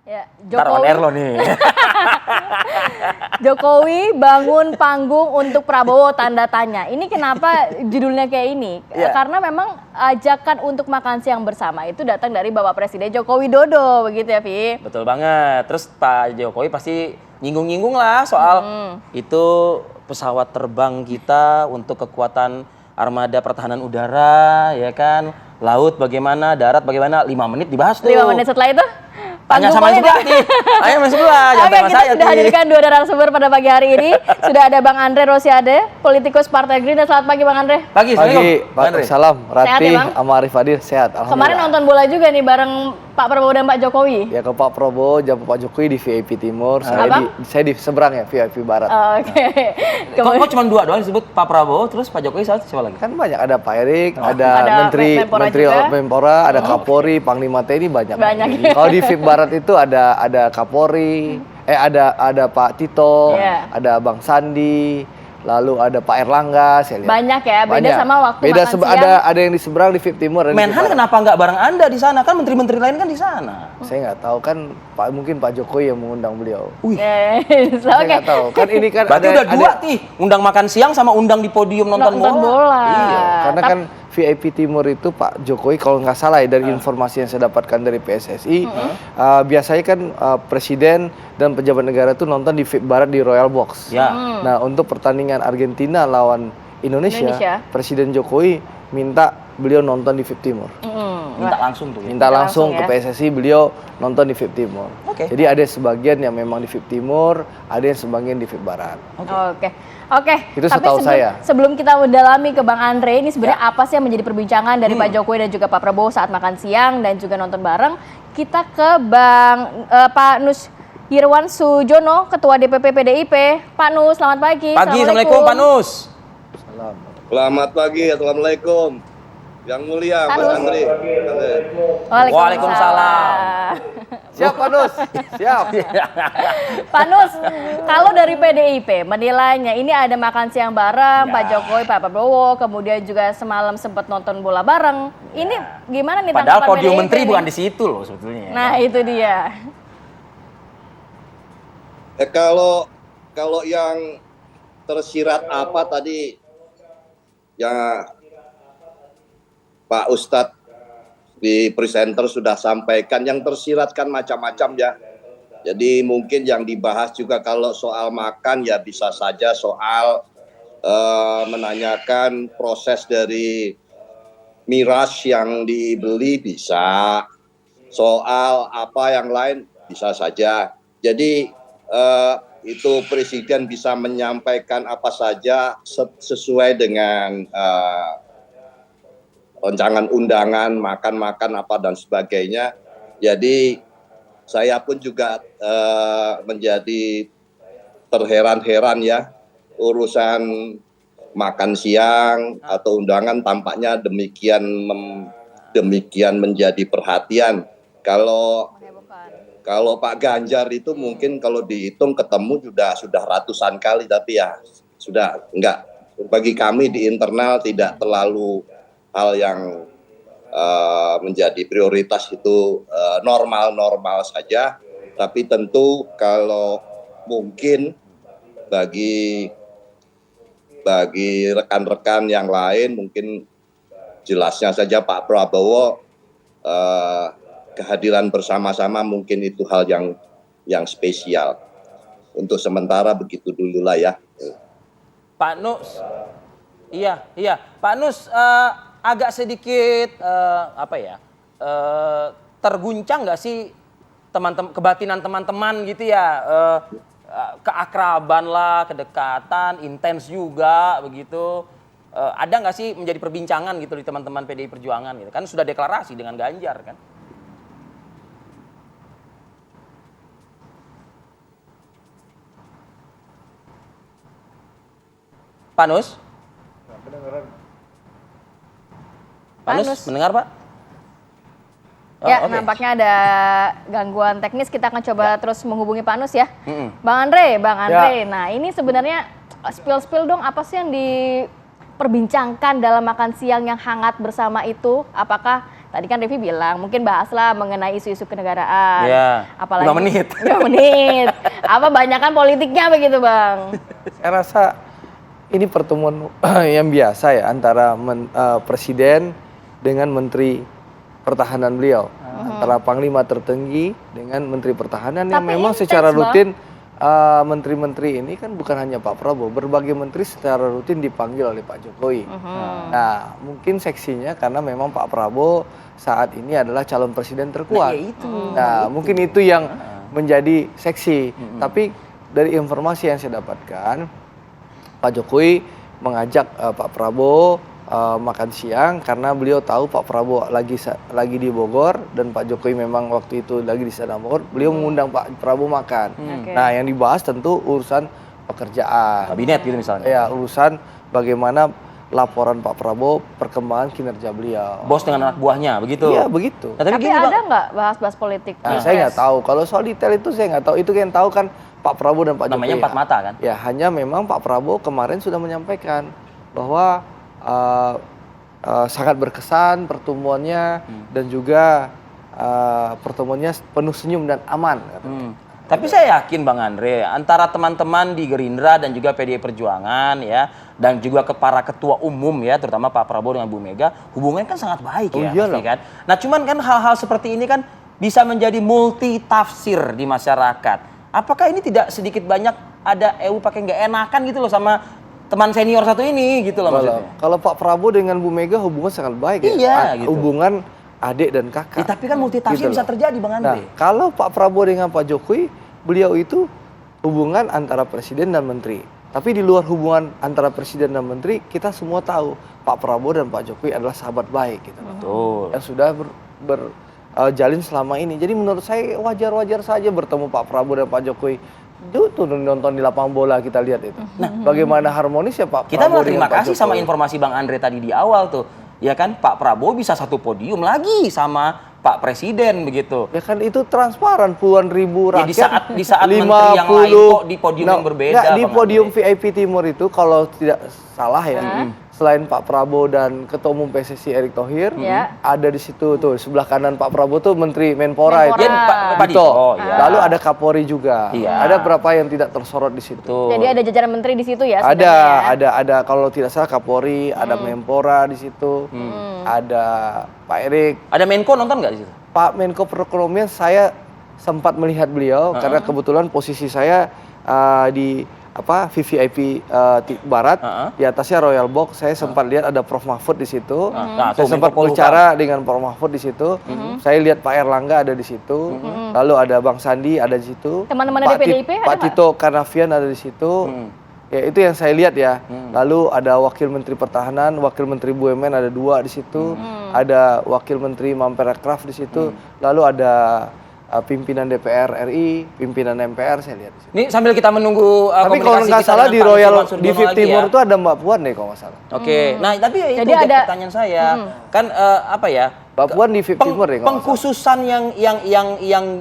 Ya, Ntar on air lo nih. Jokowi bangun panggung untuk Prabowo tanda tanya. Ini kenapa judulnya kayak ini? Yeah. Karena memang ajakan untuk makan siang bersama itu datang dari Bapak Presiden Joko Widodo, begitu ya, Vi? Betul banget. Terus Pak Jokowi pasti nyinggung-nyinggung lah soal itu pesawat terbang kita untuk kekuatan armada pertahanan udara, ya kan? Laut bagaimana, darat bagaimana, 5 menit dibahas tuh. 5 menit setelah itu? Tanya sama yang sebelah nih. Tanya sama yang sebelah, jangan sama Kita saya. sudah hadirkan 2 narasumber pada pagi hari ini. Sudah ada Bang Andre Rosiade, politikus Partai Gerindra. Selamat pagi Bang Andre. Pagi, Salam. Sehat Ratih, ya, Bang? sama Arif Adil, sehat. Kemarin nonton bola juga nih bareng Pak Prabowo dan Pak Jokowi. Ya ke Pak Prabowo, jam Pak Jokowi di VIP Timur, saya di seberang ya, VIP Barat. Oke. Kok cuma 2 doang disebut Pak Prabowo, terus Pak Jokowi siapa lagi? Kan banyak, ada Pak Erik, Ada ada Menteri Menpora juga. Menpora, ada Kapolri, Panglima TNI, banyak. Banyak, ya. Kalau di VIP Barat itu ada Kapolri, ada Pak Tito, Iya. ada Bang Sandi, lalu ada Pak Erlangga, saya lihat. Banyak ya, beda Banyak. sama waktu Beda makan siang. ada yang di seberang di VIP Timur. ada di Menhan VIP Barat. kenapa nggak bareng Anda di sana? Kan menteri-menteri lain kan di sana. Saya nggak tahu, kan mungkin Pak Jokowi yang mengundang beliau. Yes, Saya oke. nggak tahu. Kan ini kan Berarti udah 2 nih, undang makan siang sama undang di podium nonton bola. Iya. Karena kan VIP Timur itu Pak Jokowi kalau nggak salah ya, dari informasi yang saya dapatkan dari PSSI, biasanya kan presiden dan pejabat negara itu nonton di VIP Barat di Royal Box. Ya. Nah, untuk pertandingan Argentina lawan Indonesia. Presiden Jokowi minta beliau nonton di VIP Timur. Minta langsung tuh. Minta langsung langsung ke ya. PSSI, beliau nonton di VIP Timur. Oke. Jadi ada sebagian yang memang di VIP Timur, ada yang sebagian di VIP Barat. Oke. Itu Tapi setahu saya. sebelum kita mendalami ke Bang Andre, ini sebenarnya apa sih yang menjadi perbincangan dari Pak Jokowi dan juga Pak Prabowo saat makan siang dan juga nonton bareng? Kita ke Pak Nus Irwan Sujono, Ketua DPP PDIP. Pak Nus, selamat pagi. Assalamualaikum Pak Nus. Selamat pagi, Assalamualaikum. Yang mulia, Mas Andri. Waalaikumsalam. Siap Pak Nus? Siap. Pak Nus, kalau dari PDIP menilainya ini ada makan siang bareng Pak Jokowi, Pak Prabowo, kemudian juga semalam sempat nonton bola bareng. Ini gimana nih Padahal tanggapan podium PDIP menteri nih? bukan di situ loh sebetulnya. Nah, itu dia. Kalau yang tersirat apa tadi ya Pak Ustadz di presenter sudah sampaikan, yang tersirat kan macam-macam ya. Jadi mungkin yang dibahas juga kalau soal makan ya bisa saja soal menanyakan proses dari miras yang dibeli, bisa. Soal apa yang lain bisa saja. Jadi itu presiden bisa menyampaikan apa saja sesuai dengan rancangan undangan, makan-makan apa dan sebagainya. Jadi saya pun juga menjadi terheran-heran ya, urusan makan siang atau undangan tampaknya demikian menjadi perhatian. Kalau Pak Ganjar itu mungkin kalau dihitung ketemu sudah ratusan kali, tapi ya sudah enggak, bagi kami di internal tidak terlalu hal yang menjadi prioritas, itu normal-normal saja. Tapi tentu kalau mungkin bagi rekan-rekan yang lain mungkin jelasnya saja Pak Prabowo kehadiran bersama-sama mungkin itu hal yang spesial. Untuk sementara begitu dulu lah ya. Pak Nus, iya, Pak Nus agak sedikit terguncang nggak sih kebatinan teman-teman gitu ya, keakraban lah, kedekatan, intens juga begitu. Ada nggak sih menjadi perbincangan gitu di teman-teman PDI Perjuangan gitu kan, sudah deklarasi dengan Ganjar kan? Pak Nus? Pak Nus, mendengar Pak? Ya, oke. nampaknya ada gangguan teknis. Kita akan coba terus menghubungi Pak Nus ya. Bang Andre. Nah, ini sebenarnya spill dong, apa sih yang diperbincangkan dalam makan siang yang hangat bersama itu? Apakah tadi kan Revi bilang mungkin bahaslah mengenai isu-isu kenegaraan. Ya, Apalagi 5 menit. 5 menit. Apa banyakan politiknya begitu, Bang? Saya rasa ini pertemuan yang biasa ya antara presiden dengan menteri pertahanan beliau, antara panglima tertinggi dengan menteri pertahanan yang Tapi memang intens, secara Bang. rutin menteri-menteri ini kan bukan hanya Pak Prabowo, berbagai menteri secara rutin dipanggil oleh Pak Jokowi. Nah, mungkin seksinya karena memang Pak Prabowo saat ini adalah calon presiden terkuat. Nah, mungkin itu yang menjadi seksi. Tapi dari informasi yang saya dapatkan, Pak Jokowi mengajak Pak Prabowo makan siang karena beliau tahu Pak Prabowo lagi di Bogor dan Pak Jokowi memang waktu itu lagi di sana Bogor, beliau mengundang Pak Prabowo makan. Oke. Nah, yang dibahas tentu urusan pekerjaan. Kabinet gitu misalnya. Ya, urusan bagaimana laporan Pak Prabowo perkembangan kinerja beliau. Bos dengan anak buahnya, begitu. Iya, begitu. Nah, Tapi gini, Bang. ada nggak bahas-bahas politik? Nah, saya nggak tahu. Kalau soal detail itu saya nggak tahu. Itu yang tahu kan Pak Prabowo dan Pak Jokowi. Namanya empat mata kan? Ya, hanya memang Pak Prabowo kemarin sudah menyampaikan bahwa sangat berkesan pertemuannya dan juga pertemuannya penuh senyum dan aman. Tapi saya yakin Bang Andre, antara teman-teman di Gerindra dan juga PDI Perjuangan ya, dan juga ke para ketua umum ya, terutama Pak Prabowo dengan Bu Mega, hubungannya kan sangat baik Oh, ya, iyalah. pasti kan. Nah, cuman kan hal-hal seperti ini kan bisa menjadi multi tafsir di masyarakat. Apakah ini tidak sedikit banyak ada pakai nggak enakan gitu loh sama teman senior satu ini gitu loh maksudnya. Kalau Pak Prabowo dengan Bu Mega hubungan sangat baik Iya, ya. gitu. Hubungan adik dan kakak. Ya, tapi kan multi tafsir Gitu bisa loh. terjadi Bang Nah, Andre. kalau Pak Prabowo dengan Pak Jokowi, beliau itu hubungan antara presiden dan menteri. Tapi di luar hubungan antara presiden dan menteri, kita semua tahu Pak Prabowo dan Pak Jokowi adalah sahabat baik gitu loh. Betul. Yang sudah berjalin selama ini. Jadi menurut saya wajar-wajar saja bertemu Pak Prabowo dan Pak Jokowi. Itu tuh nonton di lapangan bola kita lihat itu. Nah, bagaimana harmonis ya Pak Kita Prabowo mau terima dengan Pak kasih sama Jokowi. informasi Bang Andre tadi di awal tuh. Ya kan, Pak Prabowo bisa satu podium lagi sama Pak Presiden begitu. Ya kan itu transparan puluhan ribu Ya, rakyat. di saat menteri yang lain kok di podium yang berbeda, Nggak, di Bang podium Andre. VIP Timur itu kalau tidak salah ya, selain Pak Prabowo dan Ketua Umum PSSI Erick Thohir, Ya. ada di situ tuh sebelah kanan Pak Prabowo tuh Menteri Menpora itu. Menpora. Ya, Pak Dito. Dito, ya. Lalu ada Kapolri juga. Iya. Ada berapa yang tidak tersorot di situ? Tuh. Jadi ada jajaran menteri di situ ya? Ada, sebenarnya? ada kalau tidak salah Kapolri, ada Menpora di situ, ada Pak Erik, Ada Menko nonton nggak di situ? Pak Menko Perekonomian. Saya sempat melihat beliau karena kebetulan posisi saya di VVIP Barat, di atasnya Royal Box. Saya sempat lihat ada Prof Mahfud di situ. Nah, Saya tuh, sempat Menko Polhukam. bicara dengan Prof Mahfud di situ. Saya lihat Pak Erlangga ada di situ. Lalu ada Bang Sandi ada di situ. Teman-teman dari PDIP ada Pak nggak? Tito Karnavian ada di situ. Ya, itu yang saya lihat ya. Lalu ada Wakil Menteri Pertahanan, Wakil Menteri BUMN ada 2 di situ. Ada Wakil Menteri Mamperekraf di situ. Lalu ada pimpinan DPR RI, pimpinan MPR saya lihat di situ. Ini sambil kita menunggu Tapi kalau komunikasi nggak kita salah dengan di Pak Royal Nusirwan di Surdono VIP lagi Timur ya. itu ada Mbak Puan deh kalau nggak salah. Oke. Nah, tapi itu Jadi jadi ada- pertanyaan saya. Kan apa ya? Mbak Puan di VIP Timur deh kalau nggak salah. Pengkhususan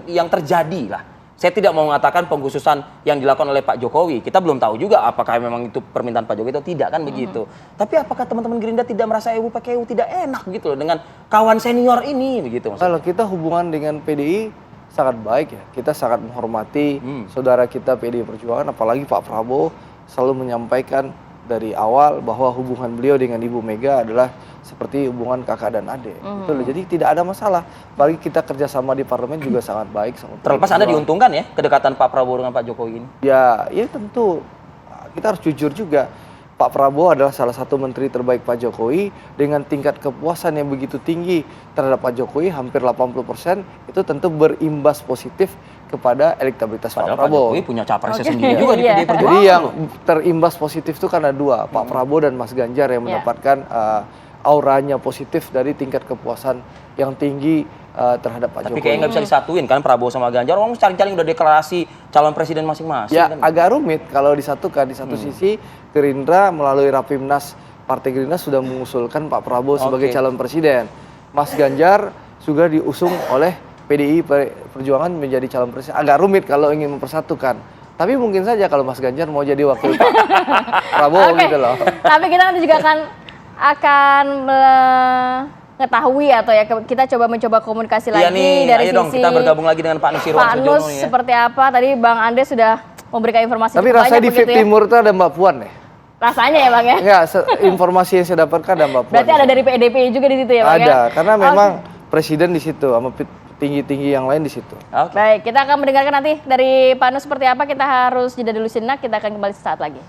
yang terjadi lah. Saya tidak mau mengatakan pengkhususan yang dilakukan oleh Pak Jokowi. Kita belum tahu juga apakah memang itu permintaan Pak Jokowi atau tidak kan begitu. Tapi apakah teman-teman Gerindra tidak merasa pakai tidak enak gitu loh dengan kawan senior ini begitu maksudnya? Kalau kita hubungan dengan PDI sangat baik ya. Kita sangat menghormati saudara kita PDI Perjuangan, apalagi Pak Prabowo selalu menyampaikan dari awal bahwa hubungan beliau dengan Ibu Mega adalah seperti hubungan kakak dan adik. Gitu loh. Jadi tidak ada masalah. Apalagi kita kerjasama di parlemen juga sangat baik. Sama Terlepas Anda diuntungkan ya kedekatan Pak Prabowo dengan Pak Jokowi ini. Ya tentu kita harus jujur juga. Pak Prabowo adalah salah satu menteri terbaik Pak Jokowi dengan tingkat kepuasan yang begitu tinggi terhadap Pak Jokowi hampir 80%, itu tentu berimbas positif kepada elektabilitas Padahal Pak Pak Prabowo. Jokowi punya capresnya Oke. sendiri juga di Iya. PDI Perjuangan. Jadi yang loh. terimbas positif itu karena 2, Pak Prabowo dan Mas Ganjar yang mendapatkan auranya positif dari tingkat kepuasan yang tinggi terhadap Pak Tapi Jokowi. kayaknya nggak bisa disatuin kan Prabowo sama Ganjar. Orang caling-caling udah deklarasi calon presiden masing-masing. Ya kan. agak rumit kalau disatukan. Di satu sisi Gerindra melalui Rapimnas Partai Gerindra sudah mengusulkan Pak Prabowo sebagai calon presiden. Mas Ganjar juga diusung oleh PDI Perjuangan menjadi calon presiden. Agak rumit kalau ingin mempersatukan. Tapi mungkin saja kalau Mas Ganjar mau jadi wakil Pak Prabowo Oke. gitu loh. Tapi kita nanti juga akan mengetahui atau ya kita mencoba komunikasi Iya lagi nih, dari ayo dong sisi kita bergabung lagi dengan Pak Nusirwan Pak Sujono Nus nih ya. seperti apa. Tadi Bang Andre sudah memberikan informasi Tapi cukup rasanya banyak di VIP begitu ya. Timur itu ada Mbak Puan ya? Rasanya ya Bang ya. Enggak, informasi yang saya dapatkan ada Mbak Puan. Berarti ada dari PDP juga di situ ya Bang ya. Ada, karena memang presiden di situ sama tinggi-tinggi yang lain di situ. Oke. Baik, kita akan mendengarkan nanti dari Pak Nus seperti apa. Kita harus jeda dulu sejenak, kita akan kembali sesaat lagi.